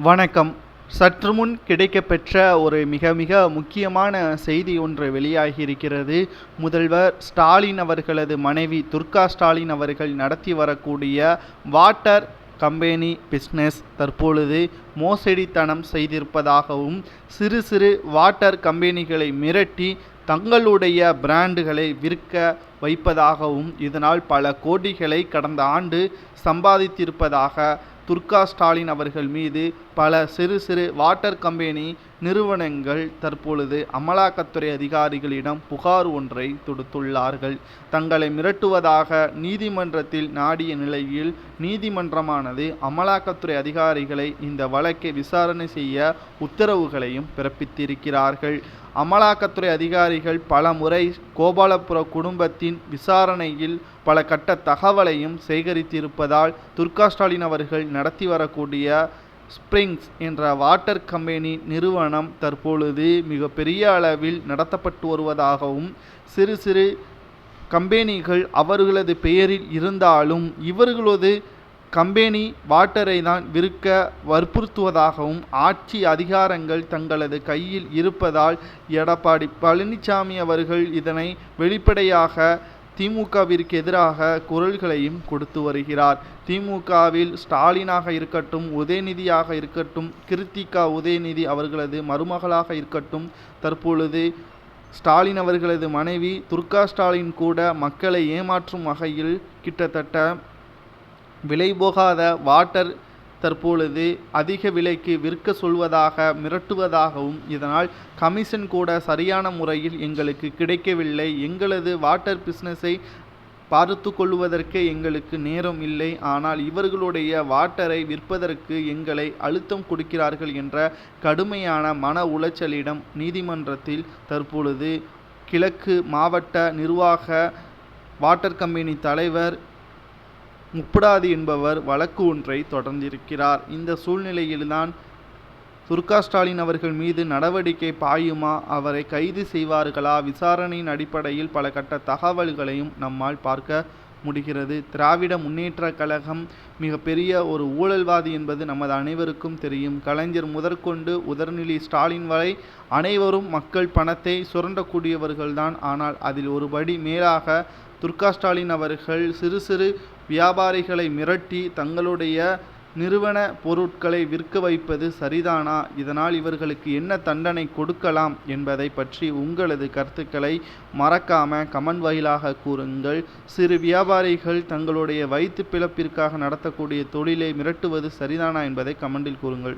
வணக்கம். சற்றுமுன் கிடைக்கப்பெற்ற ஒரு மிக மிக முக்கியமான செய்தி ஒன்று வெளியாகியிருக்கிறது. முதல்வர் ஸ்டாலின் அவர்களது மனைவி துர்கா ஸ்டாலின் அவர்கள் நடத்தி வரக்கூடிய வாட்டர் கம்பெனி பிஸ்னஸ் தற்பொழுது மோசடித்தனம் செய்திருப்பதாகவும், சிறு சிறு வாட்டர் கம்பெனிகளை மிரட்டி தங்களுடைய பிராண்டுகளை விற்க வைப்பதாகவும், இதனால் பல கோடிகளை கடந்த ஆண்டு சம்பாதித்திருப்பதாக துர்கா ஸ்டாலின் அவர்கள் மீது பல சிறு சிறு வாட்டர் கம்பெனி நிறுவனங்கள் தற்பொழுது அமலாக்கத்துறை அதிகாரிகளிடம் புகார் ஒன்றை தொடுத்துள்ளார்கள். தங்களை மிரட்டுவதாக நீதிமன்றத்தில் நாடிய நிலையில் நீதிமன்றமானது அமலாக்கத்துறை அதிகாரிகளை இந்த வழக்கை விசாரணை செய்ய உத்தரவுகளையும் பிறப்பித்திருக்கிறார்கள். அமலாக்கத்துறை அதிகாரிகள் பல முறை கோபாலபுர குடும்பத்தின் விசாரணையில் பல கட்ட தகவலையும் சேகரித்திருப்பதால் துர்கா ஸ்டாலின் அவர்கள் நடத்தி வரக்கூடிய ஸ்பிரிங்ஸ் என்ற வாட்டர் கம்பெனி நிறுவனம் தற்பொழுது மிகப்பெரிய அளவில் நடத்தப்பட்டு வருவதாகவும், சிறு சிறு கம்பெனிகள் அவர்களது பெயரில் இருந்தாலும் இவர்களது கம்பெனி வாட்டரை தான் விற்க வற்புறுத்துவதாகவும், ஆட்சி அதிகாரங்கள் தங்களது கையில் இருப்பதால் எடப்பாடி பழனிசாமி அவர்கள் இதனை வெளிப்படையாக திமுகவிற்கு எதிராக குரல்களையும் கொடுத்து வருகிறார். திமுகவில் ஸ்டாலினாக இருக்கட்டும், உதயநிதியாக இருக்கட்டும், கிருத்திகா உதயநிதி அவர்களது மருமகளாக இருக்கட்டும், தற்பொழுது ஸ்டாலின் அவர்களது மனைவி துர்கா ஸ்டாலின் கூட மக்களை ஏமாற்றும் வகையில் கிட்டத்தட்ட விலைபோகாத வாட்டர் தற்பொழுது அதிக விலைக்கு விற்க சொல்வதாக மிரட்டுவதாகவும், இதனால் கமிஷன் கூட சரியான முறையில் எங்களுக்கு கிடைக்கவில்லை, எங்களது வாட்டர் பிஸ்னஸை பார்த்து கொள்வதற்கு எங்களுக்கு நேரம் இல்லை, ஆனால் இவர்களுடைய வாட்டரை விற்பதற்கு எங்களை அழுத்தம் கொடுக்கிறார்கள் என்ற கடுமையான மன உளைச்சலிடம் நீதிமன்றத்தில் தற்பொழுது கிழக்கு மாவட்ட நிர்வாக வாட்டர் கம்பெனி தலைவர் முப்புடாதி என்பவர் வழக்கு ஒன்றை தொடர்ந்திருக்கிறார். இந்த சூழ்நிலையில்தான் துர்கா ஸ்டாலின் அவர்கள் மீது நடவடிக்கை பாயுமா, அவரை கைது செய்வார்களா, விசாரணையின் அடிப்படையில் பல கட்ட தகவல்களையும் நம்மால் பார்க்க முடிகிறது. திராவிட முன்னேற்ற கழகம் மிகப்பெரிய ஒரு ஊழல்வாதி என்பது நமது அனைவருக்கும் தெரியும். கலைஞர் முதற்கொண்டு உதயநிதி ஸ்டாலின் வரை அனைவரும் மக்கள் பணத்தை சுரண்டக்கூடியவர்கள்தான். ஆனால் அதில் ஒரு படி மேலாக துர்கா ஸ்டாலின் அவர்கள் சிறு சிறு வியாபாரிகளை மிரட்டி தங்களுடைய நிறுவன பொருட்களை விற்க வைப்பது சரிதானா? இதனால் இவர்களுக்கு என்ன தண்டனை கொடுக்கலாம் என்பதை பற்றி உங்களது கருத்துக்களை மறக்காம கமெண்ட் வாயிலாக கூறுங்கள். சிறு வியாபாரிகள் தங்களுடைய வயிற்று பிழைப்பிற்காக நடத்தக்கூடிய தொழிலை மிரட்டுவது சரிதானா என்பதை கமெண்டில் கூறுங்கள்.